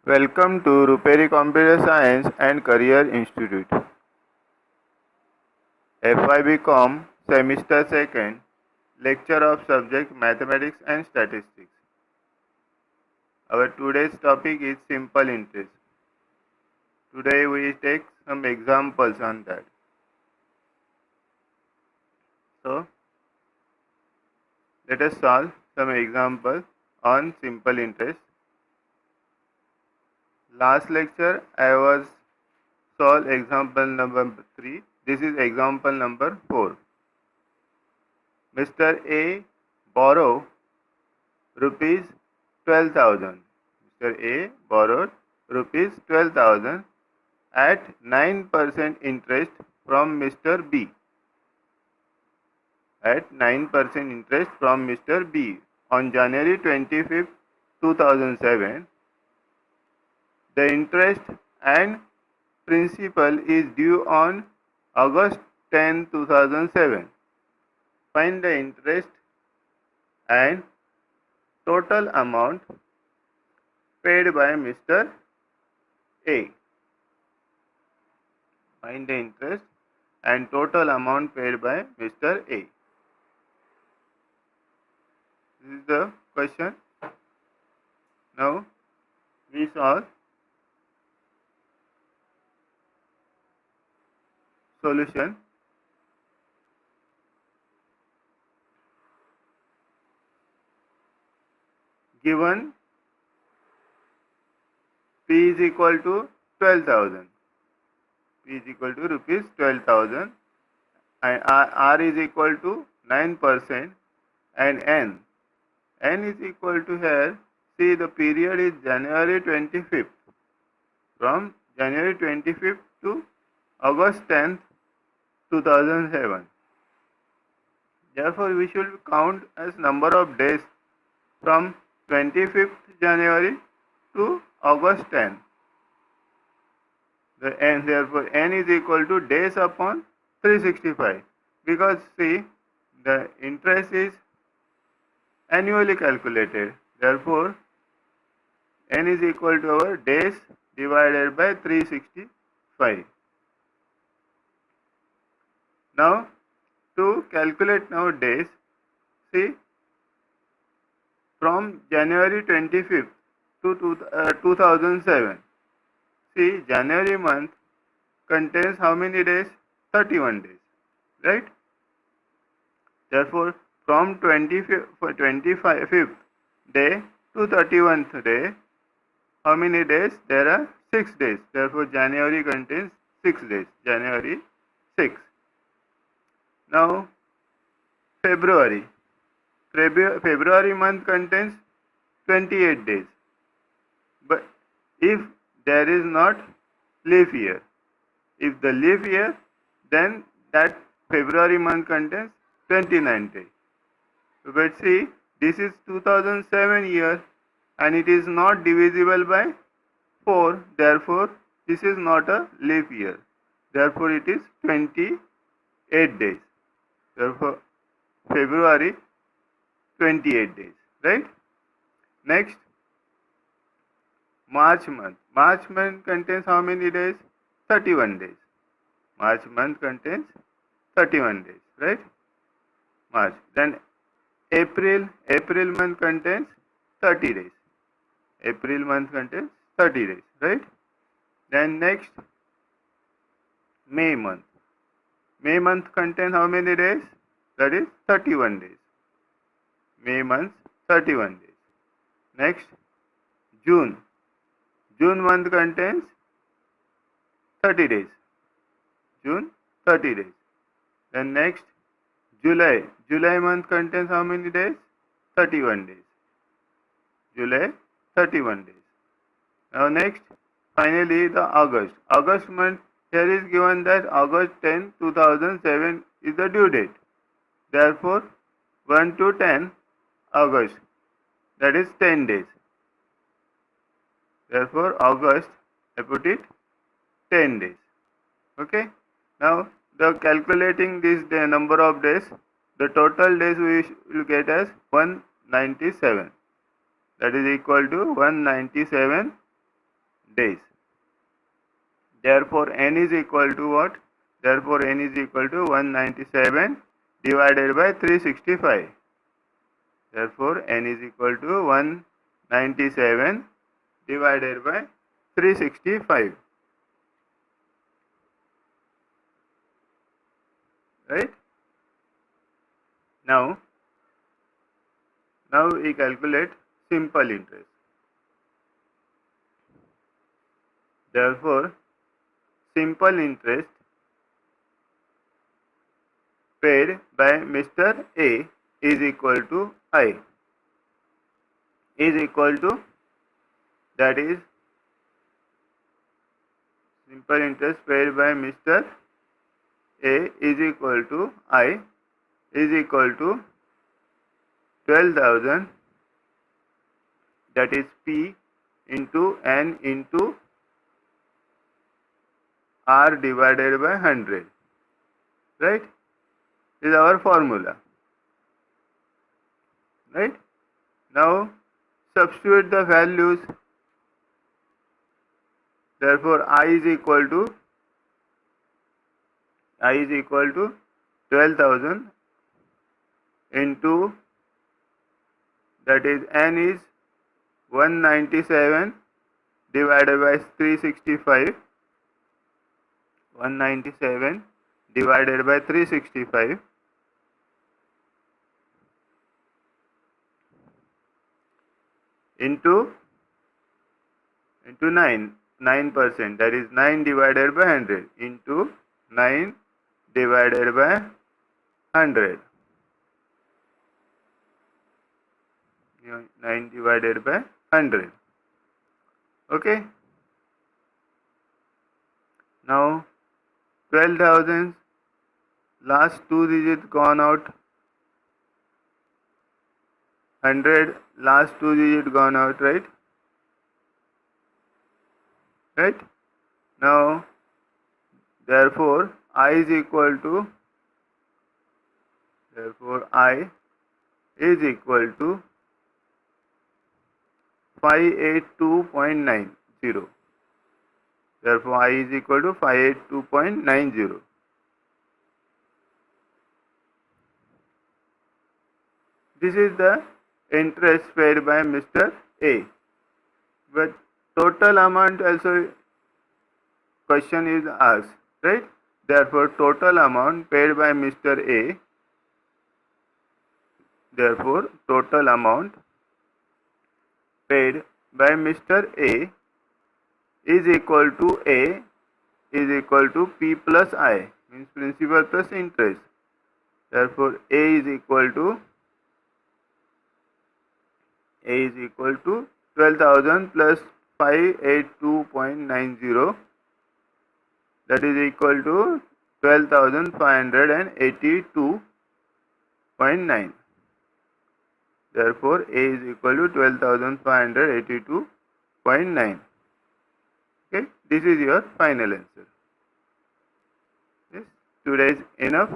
Welcome to Ruperi Computer Science and Career Institute. Fybcom Semester 2nd, Lecture of Subject Mathematics and Statistics. Our today's topic is simple interest. Today we take some examples on that. So, let us solve some examples on simple interest. Last lecture I was solve example number 3. This is example number 4. Mr. A borrow rupees 12,000. Mr. A borrowed rupees 12,000 at 9% interest from Mr. B. At 9% interest from Mr. B on January 25th, 2007. The interest and principal is due on August 10, 2007. Find the interest and total amount paid by Mr. A. Find the interest and total amount paid by Mr. A. This is the question. Now we solve. Solution. Given P is equal to 12,000. P is equal to rupees 12,000 and R is equal to 9% and N is equal to here. See, the period is January 25th. From January 25th to August 10th, 2007. Therefore, we should count as number of days from 25th January to August 10th. Therefore, n is equal to days upon 365. Because see, the interest is annually calculated. Therefore, n is equal to our days divided by 365. Now, to calculate now days, see, from January 25th to 2007, see, January month contains how many days? 31 days, right? Therefore, from 25th day to 31st day, how many days? There are 6 days. Therefore, January contains 6 days. January 6. Now, February month contains 28 days. But if there is not leap year, if the leap year, then that February month contains 29 days. But see, this is 2007 year and it is not divisible by 4. Therefore, this is not a leap year. Therefore, it is 28 days. Therefore, February 28 days, right? Next, March month. March month contains how many days? 31 days. March month contains 31 days, right? March. Then April month contains 30 days. April month contains 30 days, right? Then next, May month. May month contains how many days? That is 31 days. May month 31 days. Next, June. June month contains 30 days. June 30 days. Then next, July. July month contains how many days? 31 days. July 31 days. Now next, finally the August. August month, here is given that August 10, 2007 is the due date. Therefore, 1 to 10 August, that is 10 days. Therefore, August, I put it 10 days. Okay. Now, the calculating this number of days, the total days we will get as 197. That is equal to 197 days. Therefore, n is equal to what? Therefore, n is equal to 197 divided by 365. Therefore, n is equal to 197 divided by 365. Right? Now we calculate simple interest. Therefore, simple interest paid by Mr. A is equal to I, is equal to, that is, simple interest paid by Mr. A is equal to I, is equal to 12,000, that is P into N into R divided by 100. Right? This is our formula. Right? Now substitute the values. Therefore, I is equal to 12,000 into, that is, N is 197 divided by 365. 197 divided by 365 into 9%, that is 9 divided by 100 into 9 divided by 100. 9 divided by 100. Okay. Now 12,000 last two digits gone out. 100 last two digits gone out, right? Right? Now therefore I is equal to, therefore I is equal to 582.90. Therefore I is equal to 582.90. This is the interest paid by Mr. A. But total amount also question is asked, right? Therefore total amount paid by Mr. A, therefore total amount paid by Mr. A is equal to A is equal to P plus I, means principal plus interest. Therefore A is equal to 12,000 plus 582.90, that is equal to 12,582.9. Therefore A is equal to 12,582.9. Okay, this is your final answer. Yes, today is enough.